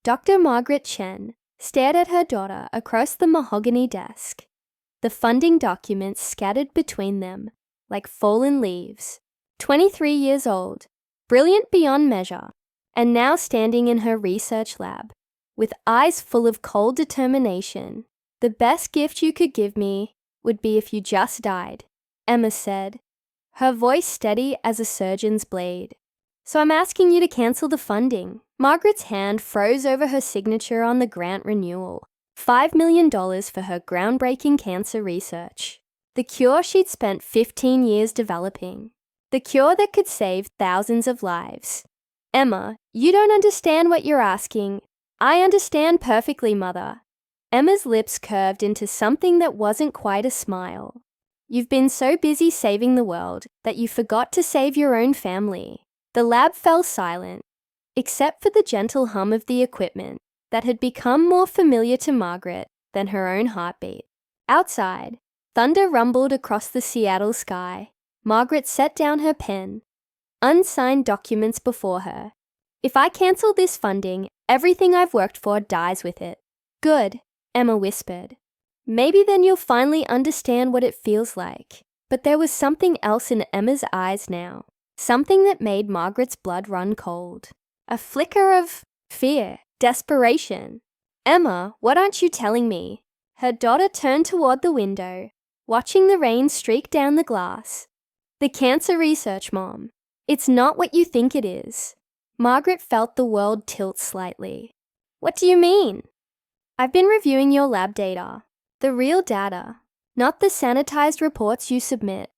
Dr. Margaret Chen stared at her daughter across the mahogany desk, the funding documents scattered between them like fallen leaves. 23 years old, brilliant beyond measure, and now standing in her research lab, with eyes full of cold determination. "The best gift you could give me would be if you just died," Emma said, her voice steady as a surgeon's blade. "So I'm asking you to cancel the funding." Margaret's hand froze over her signature on the grant renewal. $5 million for her groundbreaking cancer research. The cure she'd spent 15 years developing. The cure that could save thousands of lives. "Emma, you don't understand what you're asking." "I understand perfectly, Mother." Emma's lips curved into something that wasn't quite a smile. "You've been so busy saving the world that you forgot to save your own family." The lab fell silent, except for the gentle hum of the equipment that had become more familiar to Margaret than her own heartbeat. Outside, thunder rumbled across the Seattle sky. Margaret set down her pen, unsigned documents before her. "If I cancel this funding, everything I've worked for dies with it." "Good," Emma whispered. "Maybe then you'll finally understand what it feels like." But there was something else in Emma's eyes now, something that made Margaret's blood run cold. A flicker of fear, desperation. "Emma, what aren't you telling me?" Her daughter turned toward the window, watching the rain streak down the glass. "The cancer research, Mom. It's not what you think it is." Margaret felt the world tilt slightly. "What do you mean?" "I've been reviewing your lab data. The real data, not the sanitized reports you submit."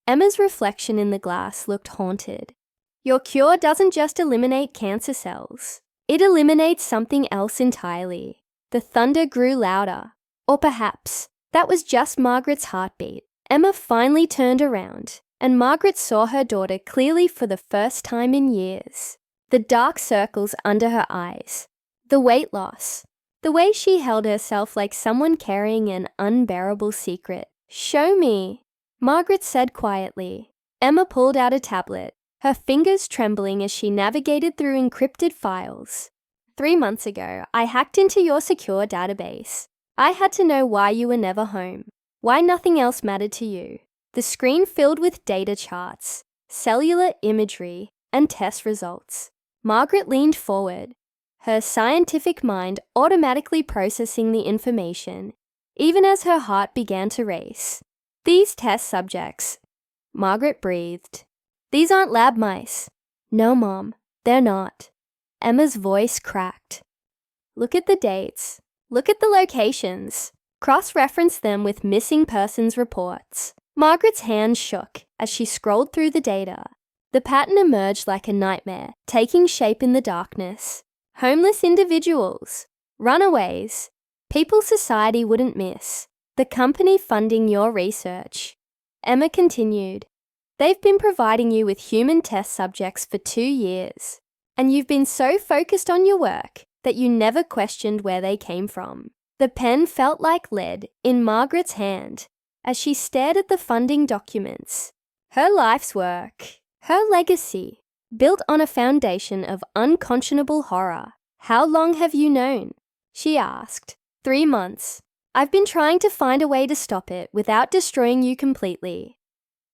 Emma's reflection in the glass looked haunted. "Your cure doesn't just eliminate cancer cells. It eliminates something else entirely." The thunder grew louder. Or perhaps that was just Margaret's heartbeat. Emma finally turned around, and Margaret saw her daughter clearly for the first time in years. The dark circles under her eyes, the weight loss, the way she held herself like someone carrying an unbearable secret. "Show me," Margaret said quietly. Emma pulled out a tablet, her fingers trembling as she navigated through encrypted files. 3 months ago, I hacked into your secure database. I had to know why you were never home, why nothing else mattered to you." The screen filled with data charts, cellular imagery, and test results. Margaret leaned forward, her scientific mind automatically processing the information, even as her heart began to race. "These test subjects," Margaret breathed. "These aren't lab mice." "No, Mom, they're not." Emma's voice cracked. "Look at the dates. Look at the locations. Cross-reference them with missing persons reports." Margaret's hand shook as she scrolled through the data. The pattern emerged like a nightmare, taking shape in the darkness. Homeless individuals, runaways, people society wouldn't miss. The company funding your research. Emma continued. "They've been providing you with human test subjects for 2 years, and you've been so focused on your work that you never questioned where they came from." The pen felt like lead in Margaret's hand as she stared at the funding documents. Her life's work, her legacy, built on a foundation of unconscionable horror. "How long have you known?" she asked. 3 months. I've been trying to find a way to stop it without destroying you completely."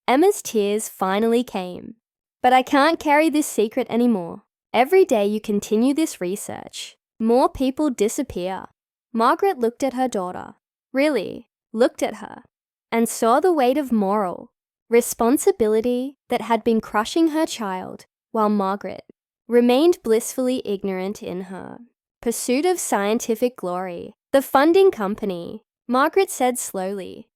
Emma's tears finally came. "But I can't carry this secret anymore. Every day you continue this research, more people disappear." Margaret looked at her daughter, really looked at her, and saw the weight of moral responsibility that had been crushing her child, while Margaret remained blissfully ignorant in her pursuit of scientific glory. "The funding company," Margaret said slowly.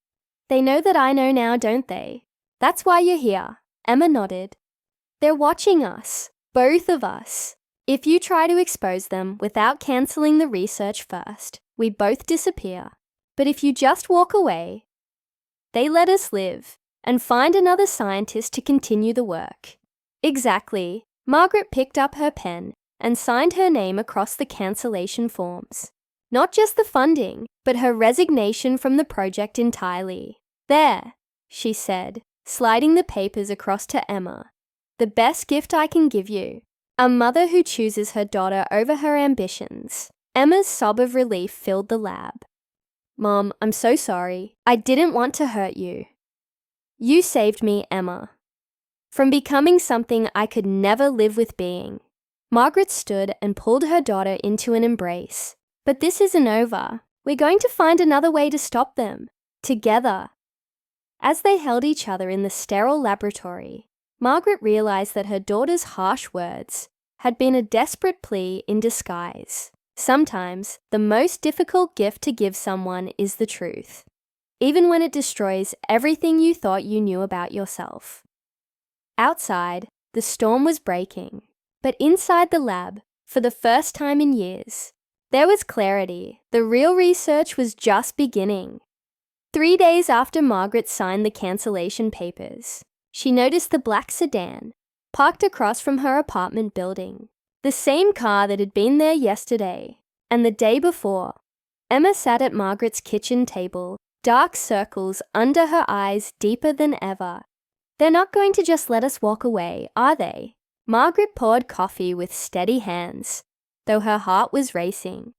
"They know that I know now, don't they? That's why you're here." Emma nodded. "They're watching us, both of us. If you try to expose them without canceling the research first, we both disappear. But if you just walk away, they let us live and find another scientist to continue the work." "Exactly." Margaret picked up her pen and signed her name across the cancellation forms. Not just the funding, but her resignation from the project entirely. "There," she said, sliding the papers across to Emma. "The best gift I can give you. A mother who chooses her daughter over her ambitions. Emma's sob of relief filled the lab. Mom, I'm so sorry. I didn't want to hurt you. You saved me, Emma. From becoming something I could never live with being. Margaret stood and pulled her daughter into an embrace. But this isn't over. We're going to find another way to stop them. Together. As they held each other in the sterile laboratory, Margaret realized that her daughter's harsh words had been a desperate plea in disguise. Sometimes, the most difficult gift to give someone is the truth, even when it destroys everything you thought you knew about yourself. Outside, the storm was breaking, but inside the lab, for the first time in years, there was clarity. The real research was just beginning. 3 days after Margaret signed the cancellation papers, she noticed the black sedan parked across from her apartment building. The same car that had been there yesterday and the day before. Emma sat at Margaret's kitchen table, dark circles under her eyes deeper than ever. They're not going to just let us walk away, are they? Margaret poured coffee with steady hands, though her heart was racing.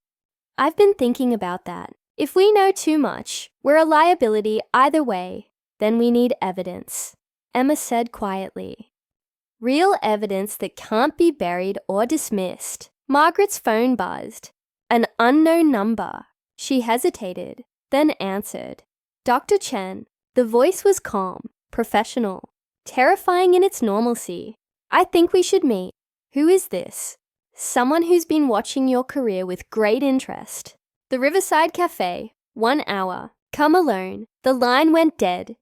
I've been thinking about that. If we know too much, we're a liability either way. Then we need evidence, Emma said quietly. Real evidence that can't be buried or dismissed. Margaret's phone buzzed. An unknown number. She hesitated, then answered. Dr. Chen. The voice was calm, professional, terrifying in its normalcy. I think we should meet. Who is this? Someone who's been watching your career with great interest. The Riverside Cafe. 1 hour. Come alone. The line went dead.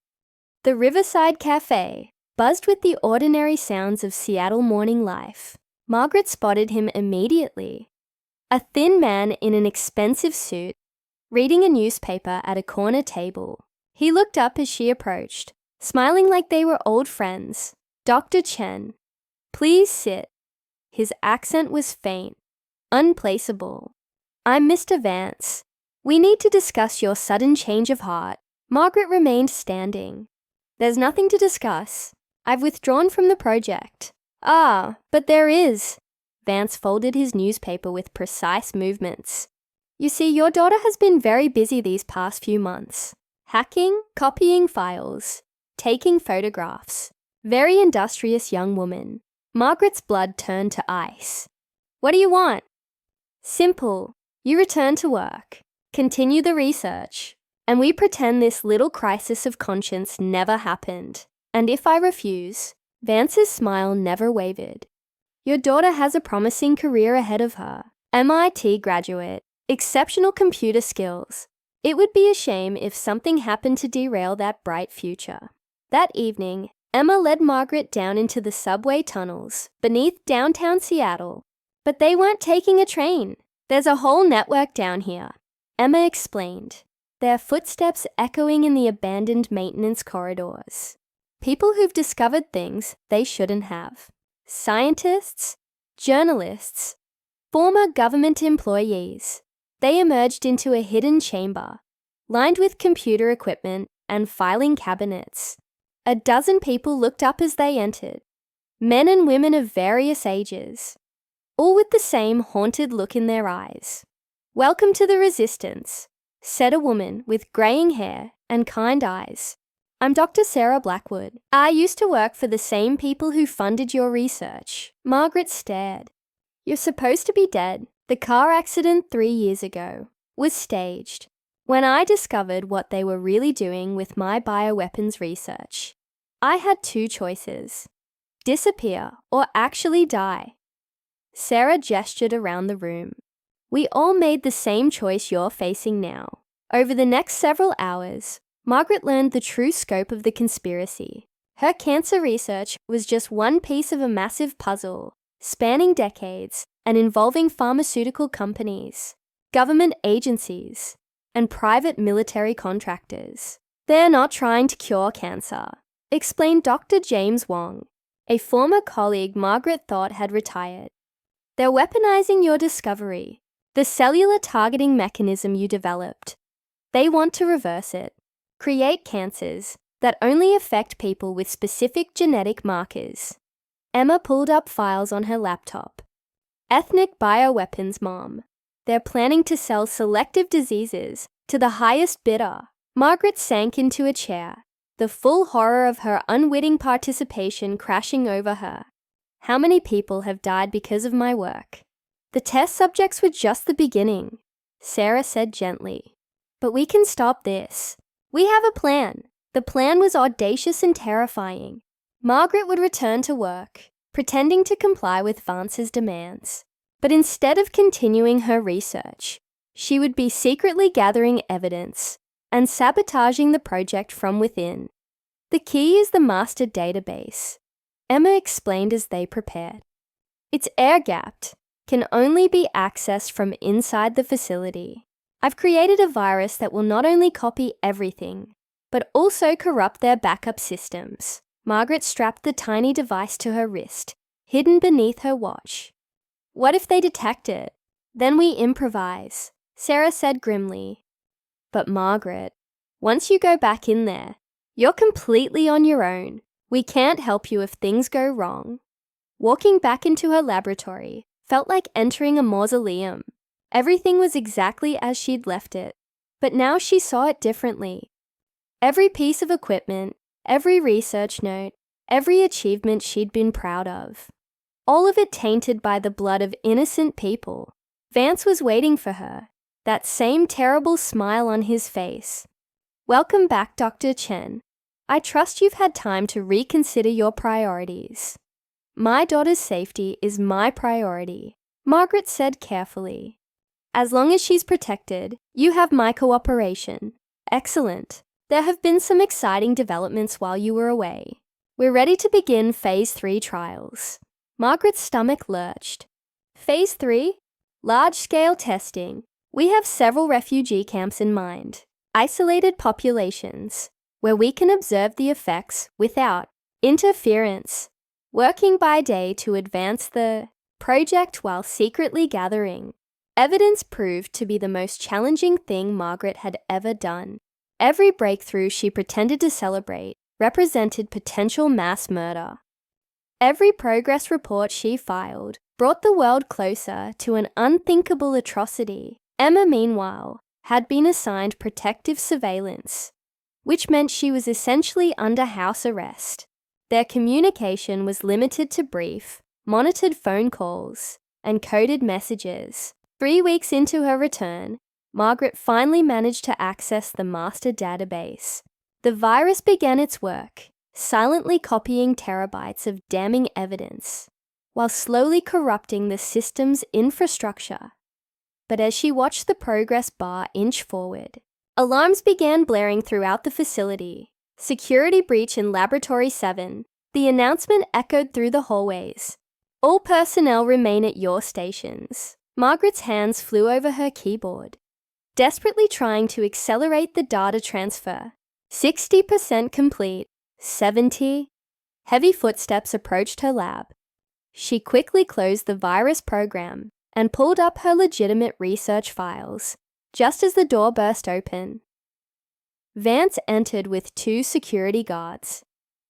The Riverside Cafe buzzed with the ordinary sounds of Seattle morning life. Margaret spotted him immediately. A thin man in an expensive suit, reading a newspaper at a corner table. He looked up as she approached, smiling like they were old friends. Dr. Chen. Please sit. His accent was faint, unplaceable. I'm Mr. Vance. We need to discuss your sudden change of heart. Margaret remained standing. There's nothing to discuss. I've withdrawn from the project. Ah, but there is. Vance folded his newspaper with precise movements. You see, your daughter has been very busy these past few months. Hacking, copying files, taking photographs. Very industrious young woman. Margaret's blood turned to ice. What do you want? Simple. You return to work. Continue the research. And we pretend this little crisis of conscience never happened. And if I refuse, Vance's smile never wavered. Your daughter has a promising career ahead of her. MIT graduate, exceptional computer skills. It would be a shame if something happened to derail that bright future. That evening, Emma led Margaret down into the subway tunnels beneath downtown Seattle. But they weren't taking a train. There's a whole network down here, Emma explained, their footsteps echoing in the abandoned maintenance corridors. People who've discovered things they shouldn't have. Scientists, journalists, former government employees. They emerged into a hidden chamber, lined with computer equipment and filing cabinets. A dozen people looked up as they entered, men and women of various ages, all with the same haunted look in their eyes. Welcome to the Resistance, said a woman with graying hair and kind eyes. I'm Dr. Sarah Blackwood. I used to work for the same people who funded your research. Margaret stared. You're supposed to be dead. The car accident 3 years ago was staged. When I discovered what they were really doing with my bioweapons research, I had 2 choices. Disappear or actually die. Sarah gestured around the room. We all made the same choice you're facing now. Over the next several hours, Margaret learned the true scope of the conspiracy. Her cancer research was just one piece of a massive puzzle, spanning decades and involving pharmaceutical companies, government agencies, and private military contractors. They're not trying to cure cancer, explained Dr. James Wong, a former colleague Margaret thought had retired. They're weaponizing your discovery, the cellular targeting mechanism you developed. They want to reverse it. Create cancers that only affect people with specific genetic markers. Emma pulled up files on her laptop. Ethnic bioweapons, Mom. They're planning to sell selective diseases to the highest bidder. Margaret sank into a chair, the full horror of her unwitting participation crashing over her. How many people have died because of my work? The test subjects were just the beginning, Sarah said gently. But we can stop this. We have a plan. The plan was audacious and terrifying. Margaret would return to work, pretending to comply with Vance's demands. But instead of continuing her research, she would be secretly gathering evidence and sabotaging the project from within. The key is the master database, Emma explained as they prepared. It's air-gapped, can only be accessed from inside the facility. I've created a virus that will not only copy everything, but also corrupt their backup systems. Margaret strapped the tiny device to her wrist, hidden beneath her watch. What if they detect it? Then we improvise, Sarah said grimly. But Margaret, once you go back in there, you're completely on your own. We can't help you if things go wrong. Walking back into her laboratory felt like entering a mausoleum. Everything was exactly as she'd left it, but now she saw it differently. Every piece of equipment, every research note, every achievement she'd been proud of. All of it tainted by the blood of innocent people. Vance was waiting for her, that same terrible smile on his face. Welcome back, Dr. Chen. I trust you've had time to reconsider your priorities. My daughter's safety is my priority, Margaret said carefully. As long as she's protected, you have my cooperation. Excellent. There have been some exciting developments while you were away. We're ready to begin Phase 3 trials. Margaret's stomach lurched. Phase 3? Large-scale testing. We have several refugee camps in mind. Isolated populations, where we can observe the effects without interference. Working by day to advance the project while secretly gathering. Evidence proved to be the most challenging thing Margaret had ever done. Every breakthrough she pretended to celebrate represented potential mass murder. Every progress report she filed brought the world closer to an unthinkable atrocity. Emma, meanwhile, had been assigned protective surveillance, which meant she was essentially under house arrest. Their communication was limited to brief, monitored phone calls and coded messages. 3 weeks into her return, Margaret finally managed to access the master database. The virus began its work, silently copying terabytes of damning evidence, while slowly corrupting the system's infrastructure. But as she watched the progress bar inch forward, alarms began blaring throughout the facility. Security breach in Laboratory 7. The announcement echoed through the hallways. All personnel remain at your stations. Margaret's hands flew over her keyboard, desperately trying to accelerate the data transfer. 60% complete. 70. Heavy footsteps approached her lab. She quickly closed the virus program and pulled up her legitimate research files, just as the door burst open. Vance entered with 2 security guards.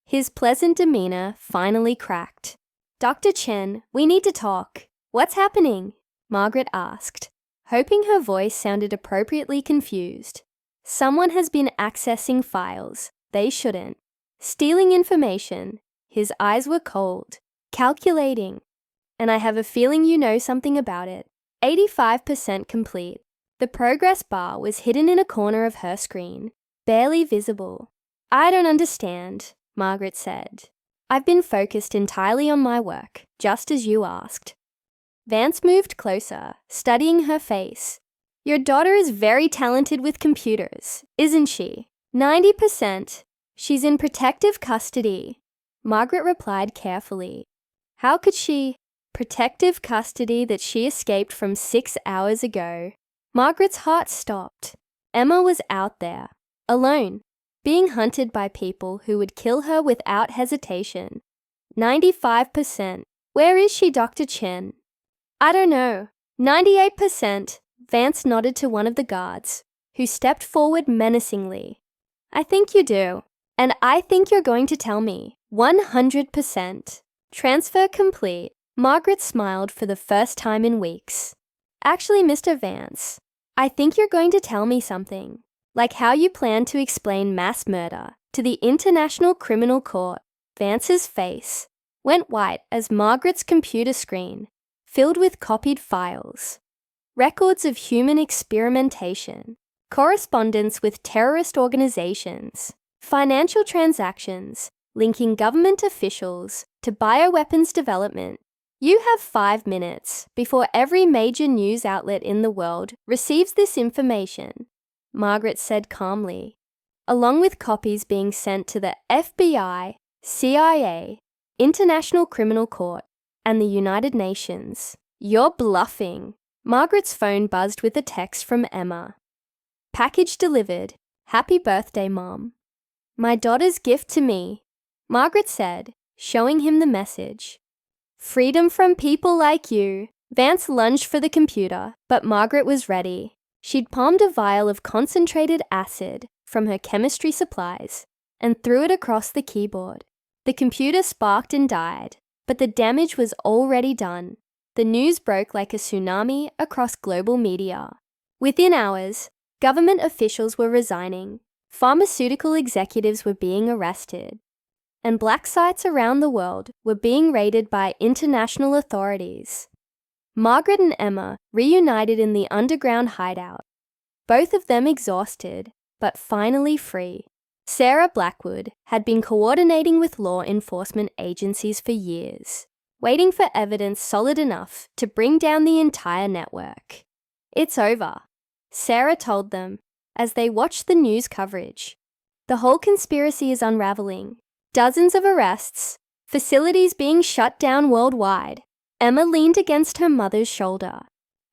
His pleasant demeanor finally cracked. Dr. Chen, we need to talk. What's happening? Margaret asked, hoping her voice sounded appropriately confused. Someone has been accessing files they shouldn't. Stealing information. His eyes were cold. Calculating. And I have a feeling you know something about it. 85% complete. The progress bar was hidden in a corner of her screen, barely visible. I don't understand, Margaret said. I've been focused entirely on my work, just as you asked. Vance moved closer, studying her face. Your daughter is very talented with computers, isn't she? 90%. She's in protective custody, Margaret replied carefully. How could she? Protective custody that she escaped from 6 hours ago. Margaret's heart stopped. Emma was out there, alone, being hunted by people who would kill her without hesitation. 95%. Where is she, Dr. Chen? I don't know. 98%. Vance nodded to one of the guards, who stepped forward menacingly. I think you do. And I think you're going to tell me. 100%. Transfer complete. Margaret smiled for the first time in weeks. Actually, Mr. Vance, I think you're going to tell me something, like how you plan to explain mass murder to the International Criminal Court. Vance's face went white as Margaret's computer screen filled with copied files, records of human experimentation, correspondence with terrorist organizations, financial transactions linking government officials to bioweapons development. You have 5 minutes before every major news outlet in the world receives this information, Margaret said calmly, along with copies being sent to the FBI, CIA, International Criminal Court, and the United Nations. You're bluffing. Margaret's phone buzzed with a text from Emma. Package delivered. Happy birthday, Mom. My daughter's gift to me, Margaret said, showing him the message. Freedom from people like you. Vance lunged for the computer, but Margaret was ready. She'd palmed a vial of concentrated acid from her chemistry supplies and threw it across the keyboard. The computer sparked and died, but the damage was already done. The news broke like a tsunami across global media. Within hours, government officials were resigning, pharmaceutical executives were being arrested, and black sites around the world were being raided by international authorities. Margaret and Emma reunited in the underground hideout, both of them exhausted, but finally free. Sarah Blackwood had been coordinating with law enforcement agencies for years, waiting for evidence solid enough to bring down the entire network. It's over, Sarah told them as they watched the news coverage. The whole conspiracy is unraveling. Dozens of arrests, facilities being shut down worldwide. Emma leaned against her mother's shoulder.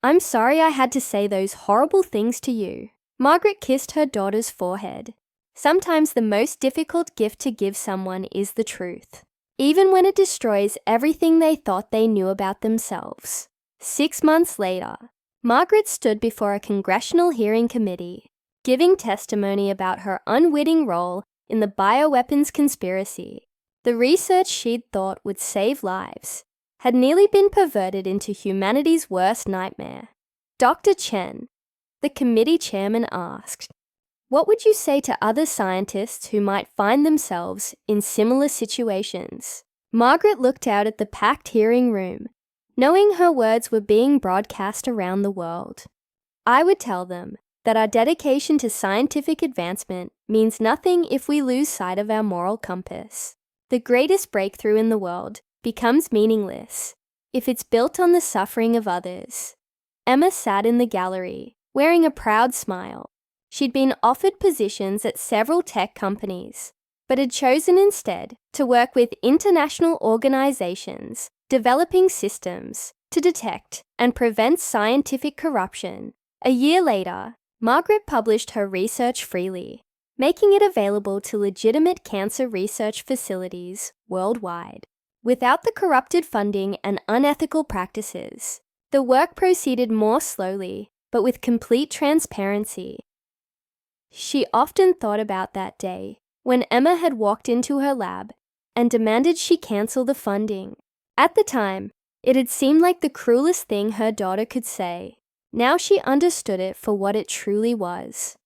I'm sorry I had to say those horrible things to you. Margaret kissed her daughter's forehead. Sometimes the most difficult gift to give someone is the truth, even when it destroys everything they thought they knew about themselves. 6 months later, Margaret stood before a congressional hearing committee, giving testimony about her unwitting role in the bioweapons conspiracy. The research she'd thought would save lives had nearly been perverted into humanity's worst nightmare. Dr. Chen, the committee chairman, asked, "What would you say to other scientists who might find themselves in similar situations?" Margaret looked out at the packed hearing room, knowing her words were being broadcast around the world. I would tell them that our dedication to scientific advancement means nothing if we lose sight of our moral compass. The greatest breakthrough in the world becomes meaningless if it's built on the suffering of others. Emma sat in the gallery, wearing a proud smile. She'd been offered positions at several tech companies, but had chosen instead to work with international organizations developing systems to detect and prevent scientific corruption. A year later, Margaret published her research freely, making it available to legitimate cancer research facilities worldwide. Without the corrupted funding and unethical practices, the work proceeded more slowly, but with complete transparency. She often thought about that day when Emma had walked into her lab and demanded she cancel the funding. At the time, it had seemed like the cruelest thing her daughter could say. Now she understood it for what it truly was,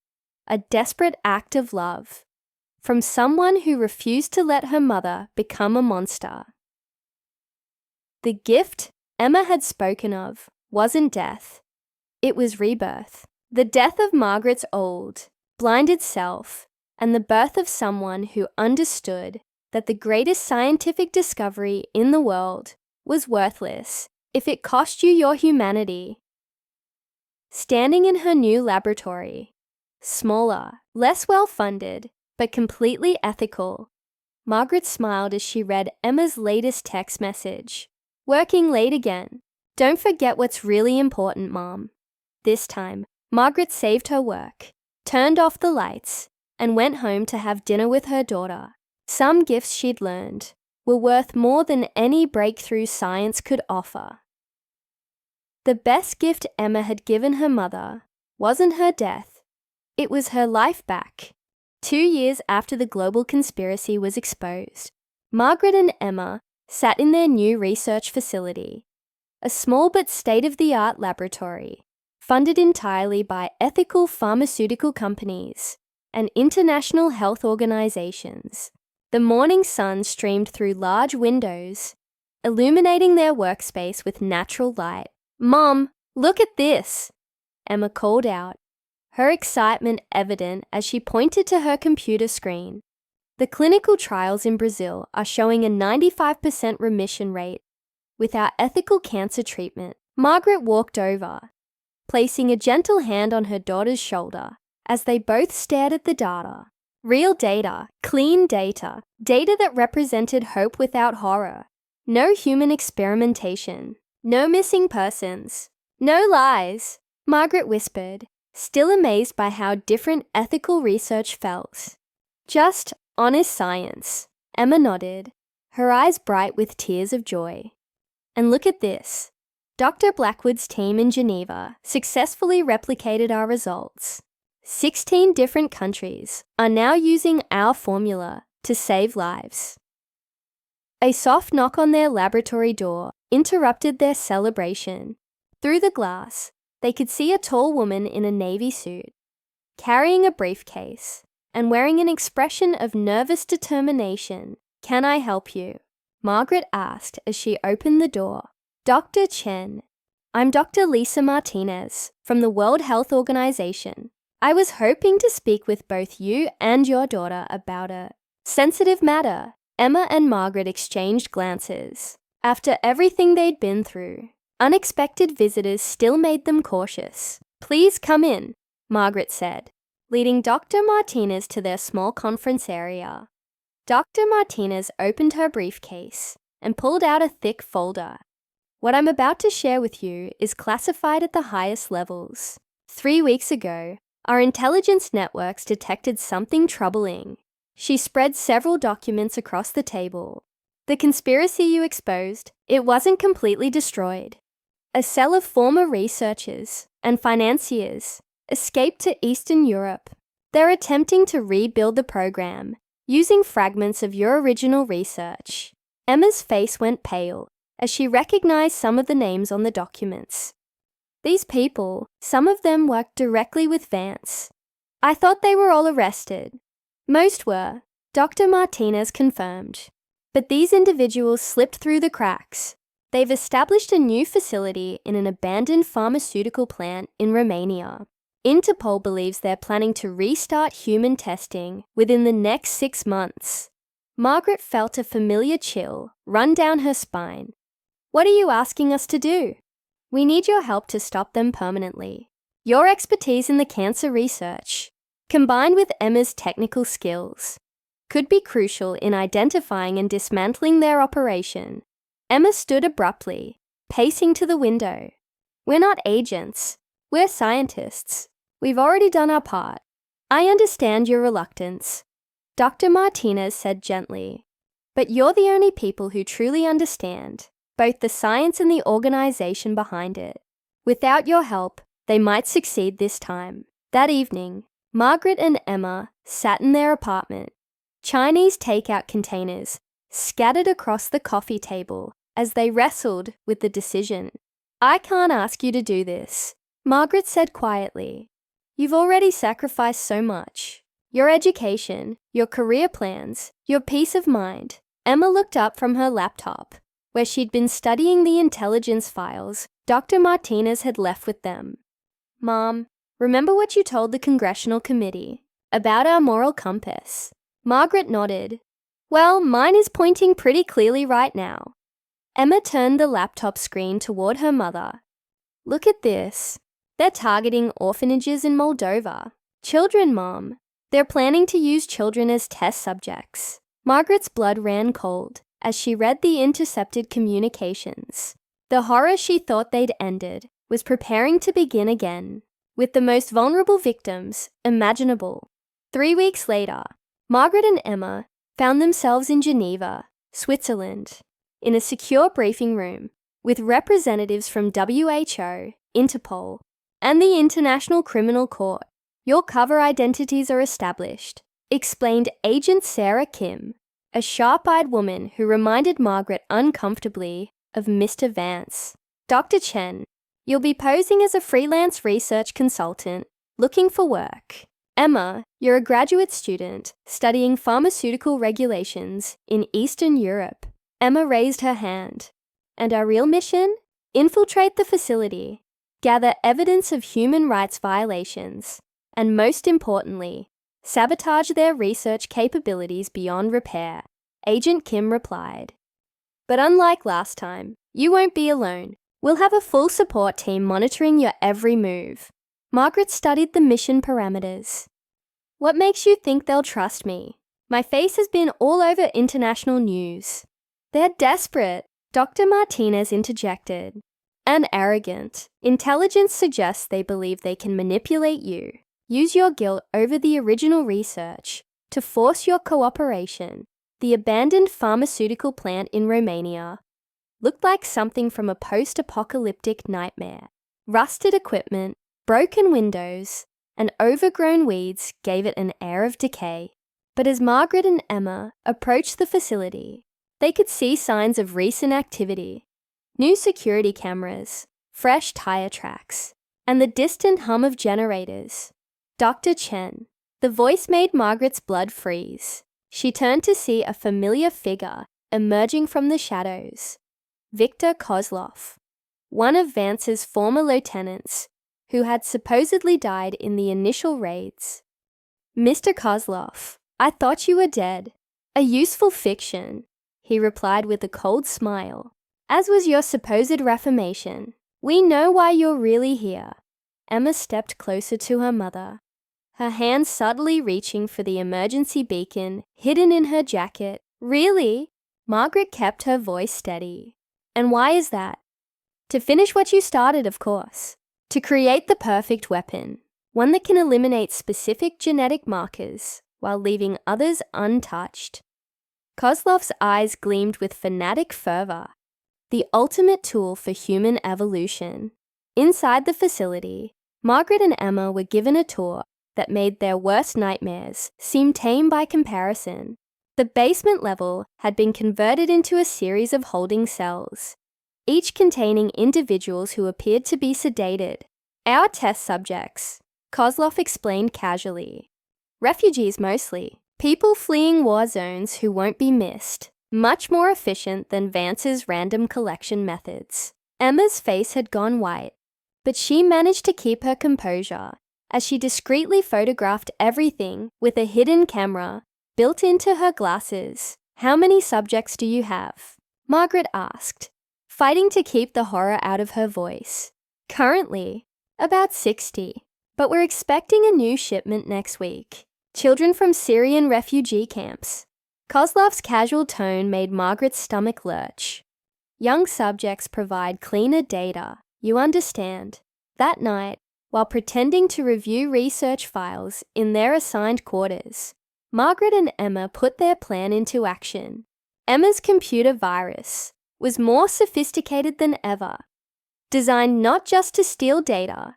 a desperate act of love from someone who refused to let her mother become a monster. The gift Emma had spoken of wasn't death. It was rebirth. The death of Margaret's old, blinded self, and the birth of someone who understood that the greatest scientific discovery in the world was worthless if it cost you your humanity. Standing in her new laboratory, smaller, less well-funded, but completely ethical, Margaret smiled as she read Emma's latest text message. Working late again. Don't forget what's really important, Mom. This time, Margaret saved her work, turned off the lights, and went home to have dinner with her daughter. Some gifts she'd learned were worth more than any breakthrough science could offer. The best gift Emma had given her mother wasn't her death, it was her life back. 2 years after the global conspiracy was exposed, Margaret and Emma sat in their new research facility, a small but state-of-the-art laboratory, funded entirely by ethical pharmaceutical companies and international health organizations. The morning sun streamed through large windows, illuminating their workspace with natural light. "Mom, look at this!" Emma called out, her excitement evident as she pointed to her computer screen. The clinical trials in Brazil are showing a 95% remission rate with our ethical cancer treatment. Margaret walked over, placing a gentle hand on her daughter's shoulder as they both stared at the data. Real data, clean data, data that represented hope without horror. No human experimentation, no missing persons, no lies, Margaret whispered, still amazed by how different ethical research felt. Just honest science, Emma nodded, her eyes bright with tears of joy. And look at this. Dr. Blackwood's team in Geneva successfully replicated our results. 16 different countries are now using our formula to save lives. A soft knock on their laboratory door interrupted their celebration. Through the glass, they could see a tall woman in a navy suit, carrying a briefcase and wearing an expression of nervous determination. "Can I help you?" Margaret asked as she opened the door. "Dr. Chen, I'm Dr. Lisa Martinez from the World Health Organization. I was hoping to speak with both you and your daughter about a sensitive matter." Emma and Margaret exchanged glances. After everything they'd been through, unexpected visitors still made them cautious. "Please come in," Margaret said, leading Dr. Martinez to their small conference area. Dr. Martinez opened her briefcase and pulled out a thick folder. "What I'm about to share with you is classified at the highest levels. 3 weeks ago, our intelligence networks detected something troubling." She spread several documents across the table. "The conspiracy you exposed, it wasn't completely destroyed. A cell of former researchers and financiers escaped to Eastern Europe. They're attempting to rebuild the program using fragments of your original research." Emma's face went pale as she recognized some of the names on the documents. "These people, some of them worked directly with Vance. I thought they were all arrested." "Most were," Dr. Martinez confirmed. "But these individuals slipped through the cracks. They've established a new facility in an abandoned pharmaceutical plant in Romania. Interpol believes they're planning to restart human testing within the next 6 months." Margaret felt a familiar chill run down her spine. "What are you asking us to do?" "We need your help to stop them permanently. Your expertise in the cancer research, combined with Emma's technical skills, could be crucial in identifying and dismantling their operation." Emma stood abruptly, pacing to the window. "We're not agents. We're scientists. We've already done our part." "I understand your reluctance," Dr. Martinez said gently, "but you're the only people who truly understand both the science and the organization behind it. Without your help, they might succeed this time." That evening, Margaret and Emma sat in their apartment, Chinese takeout containers scattered across the coffee table as they wrestled with the decision. "I can't ask you to do this," Margaret said quietly. "You've already sacrificed so much. Your education, your career plans, your peace of mind." Emma looked up from her laptop, where she'd been studying the intelligence files Dr. Martinez had left with them. "Mom, remember what you told the Congressional Committee about our moral compass?" Margaret nodded. "Well, mine is pointing pretty clearly right now." Emma turned the laptop screen toward her mother. "Look at this. They're targeting orphanages in Moldova. Children, Mom. They're planning to use children as test subjects." Margaret's blood ran cold as she read the intercepted communications. The horror she thought they'd ended was preparing to begin again, with the most vulnerable victims imaginable. 3 weeks later, Margaret and Emma found themselves in Geneva, Switzerland, in a secure briefing room with representatives from WHO, Interpol, and the International Criminal Court. "Your cover identities are established," explained Agent Sarah Kim, a sharp-eyed woman who reminded Margaret uncomfortably of Mr. Vance. Dr. Chen, you'll be posing as a freelance research consultant looking for work. Emma, you're a graduate student studying pharmaceutical regulations in Eastern Europe. Emma raised her hand. And our real mission? Infiltrate the facility, gather evidence of human rights violations, and most importantly, sabotage their research capabilities beyond repair, Agent Kim replied. But unlike last time, you won't be alone. We'll have a full support team monitoring your every move. Margaret studied the mission parameters. What makes you think they'll trust me? My face has been all over international news. They're desperate, Dr. Martinez interjected. And arrogant. Intelligence suggests they believe they can manipulate you. Use your guilt over the original research to force your cooperation. The abandoned pharmaceutical plant in Romania looked like something from a post-apocalyptic nightmare. Rusted equipment, broken windows, and overgrown weeds gave it an air of decay. But as Margaret and Emma approached the facility, they could see signs of recent activity. New security cameras, fresh tire tracks, and the distant hum of generators. Dr. Chen. The voice made Margaret's blood freeze. She turned to see a familiar figure emerging from the shadows. Viktor Kozlov, one of Vance's former lieutenants, who had supposedly died in the initial raids. Mr. Kozlov, I thought you were dead. A useful fiction, he replied with a cold smile. As was your supposed reformation. We know why you're really here. Emma stepped closer to her mother, her hand subtly reaching for the emergency beacon hidden in her jacket. Really? Margaret kept her voice steady. And why is that? To finish what you started, of course. To create the perfect weapon, one that can eliminate specific genetic markers while leaving others untouched. Kozlov's eyes gleamed with fanatic fervor. The ultimate tool for human evolution. Inside the facility, Margaret and Emma were given a tour that made their worst nightmares seem tame by comparison. The basement level had been converted into a series of holding cells, each containing individuals who appeared to be sedated. Our test subjects, Kozlov explained casually. Refugees mostly, people fleeing war zones who won't be missed. Much more efficient than Vance's random collection methods. Emma's face had gone white, but she managed to keep her composure as she discreetly photographed everything with a hidden camera built into her glasses. How many subjects do you have? Margaret asked, fighting to keep the horror out of her voice. Currently, about 60, but we're expecting a new shipment next week. Children from Syrian refugee camps. Kozlov's casual tone made Margaret's stomach lurch. Young subjects provide cleaner data, you understand. That night, while pretending to review research files in their assigned quarters, Margaret and Emma put their plan into action. Emma's computer virus was more sophisticated than ever, designed not just to steal data,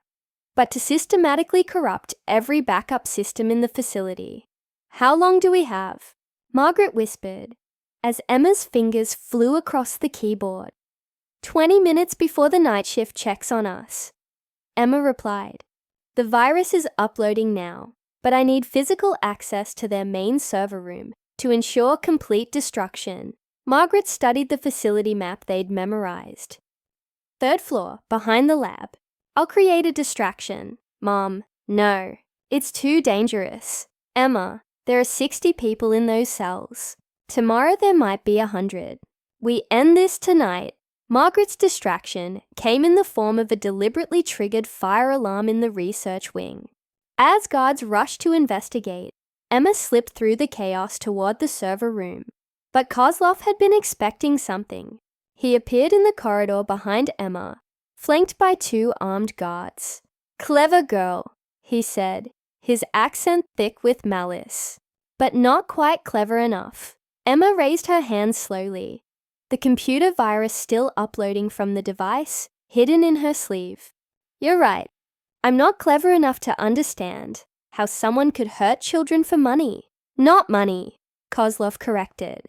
but to systematically corrupt every backup system in the facility. How long do we have? Margaret whispered, as Emma's fingers flew across the keyboard. 20 minutes before the night shift checks on us. Emma replied, the virus is uploading now, but I need physical access to their main server room to ensure complete destruction. Margaret studied the facility map they'd memorized. 3rd floor, behind the lab. I'll create a distraction. Mom, no, it's too dangerous. Emma, there are 60 people in those cells. Tomorrow there might be 100. We end this tonight. Margaret's distraction came in the form of a deliberately triggered fire alarm in the research wing. As guards rushed to investigate, Emma slipped through the chaos toward the server room. But Kozlov had been expecting something. He appeared in the corridor behind Emma, flanked by 2 armed guards. Clever girl, he said, his accent thick with malice. But not quite clever enough. Emma raised her hand slowly, the computer virus still uploading from the device hidden in her sleeve. You're right. I'm not clever enough to understand how someone could hurt children for money. Not money. Kozlov corrected.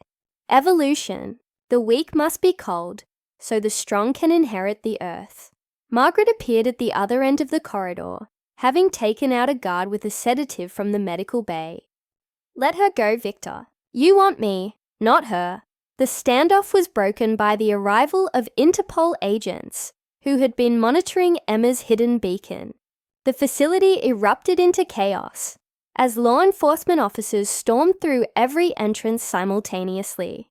Evolution. The weak must be culled, so the strong can inherit the earth. Margaret appeared at the other end of the corridor, having taken out a guard with a sedative from the medical bay. Let her go, Victor. You want me, not her. The standoff was broken by the arrival of Interpol agents, who had been monitoring Emma's hidden beacon. The facility erupted into chaos, as law enforcement officers stormed through every entrance simultaneously.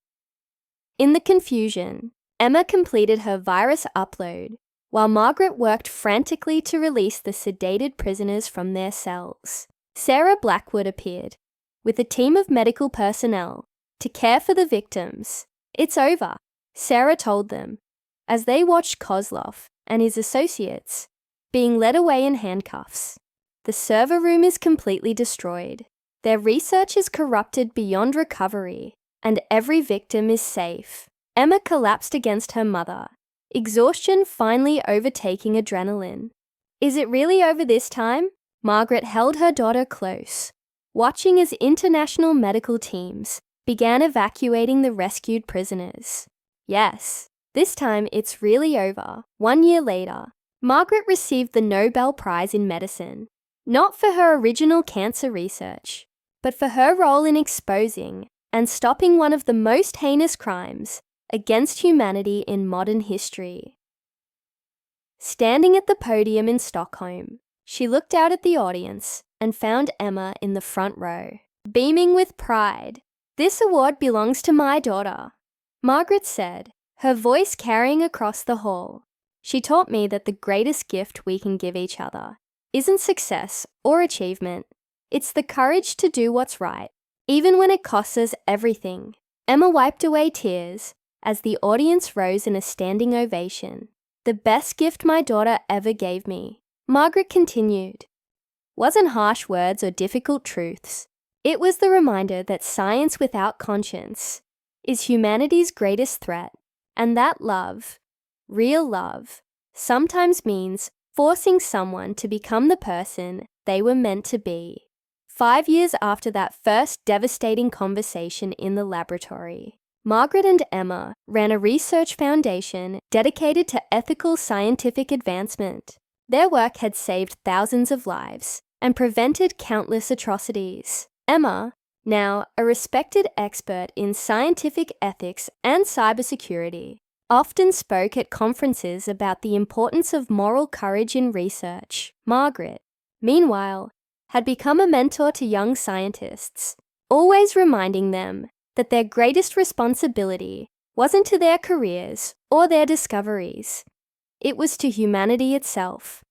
In the confusion, Emma completed her virus upload, while Margaret worked frantically to release the sedated prisoners from their cells. Sarah Blackwood appeared, with a team of medical personnel, to care for the victims. It's over, Sarah told them, as they watched Kozlov and his associates being led away in handcuffs. The server room is completely destroyed. Their research is corrupted beyond recovery, and every victim is safe. Emma collapsed against her mother, exhaustion finally overtaking adrenaline. Is it really over this time? Margaret held her daughter close, watching as international medical teams began evacuating the rescued prisoners. Yes, this time it's really over. 1 year later, Margaret received the Nobel Prize in Medicine, not for her original cancer research, but for her role in exposing and stopping one of the most heinous crimes against humanity in modern history. Standing at the podium in Stockholm, she looked out at the audience and found Emma in the front row, beaming with pride. This award belongs to my daughter, Margaret said, her voice carrying across the hall. She taught me that the greatest gift we can give each other isn't success or achievement. It's the courage to do what's right, even when it costs us everything. Emma wiped away tears as the audience rose in a standing ovation. The best gift my daughter ever gave me, Margaret continued, wasn't harsh words or difficult truths. It was the reminder that science without conscience is humanity's greatest threat, and that love, real love, sometimes means forcing someone to become the person they were meant to be. 5 years after that first devastating conversation in the laboratory, Margaret and Emma ran a research foundation dedicated to ethical scientific advancement. Their work had saved thousands of lives and prevented countless atrocities. Emma, now a respected expert in scientific ethics and cybersecurity, often spoke at conferences about the importance of moral courage in research. Margaret, meanwhile, had become a mentor to young scientists, always reminding them that their greatest responsibility wasn't to their careers or their discoveries. It was to humanity itself.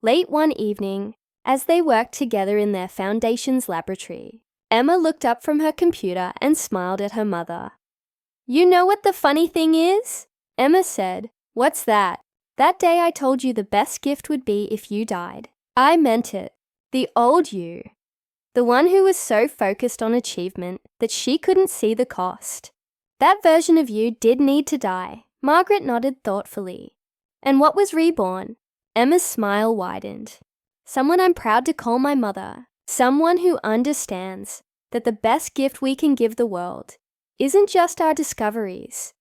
Late one evening, as they worked together in their foundation's laboratory, Emma looked up from her computer and smiled at her mother. You know what the funny thing is? Emma said. What's that? That day I told you the best gift would be if you died. I meant it. The old you. The one who was so focused on achievement that she couldn't see the cost. That version of you did need to die. Margaret nodded thoughtfully. And what was reborn? Emma's smile widened. Someone I'm proud to call my mother. Someone who understands that the best gift we can give the world isn't just our discoveries.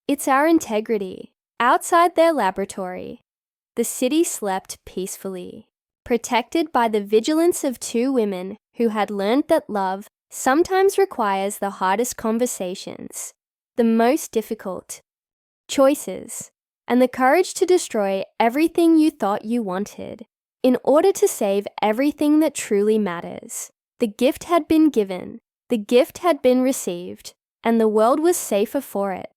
It's our integrity. Outside their laboratory, the city slept peacefully, protected by the vigilance of two women who had learned that love sometimes requires the hardest conversations, the most difficult choices, and the courage to destroy everything you thought you wanted in order to save everything that truly matters. The gift had been given, the gift had been received, and the world was safer for it.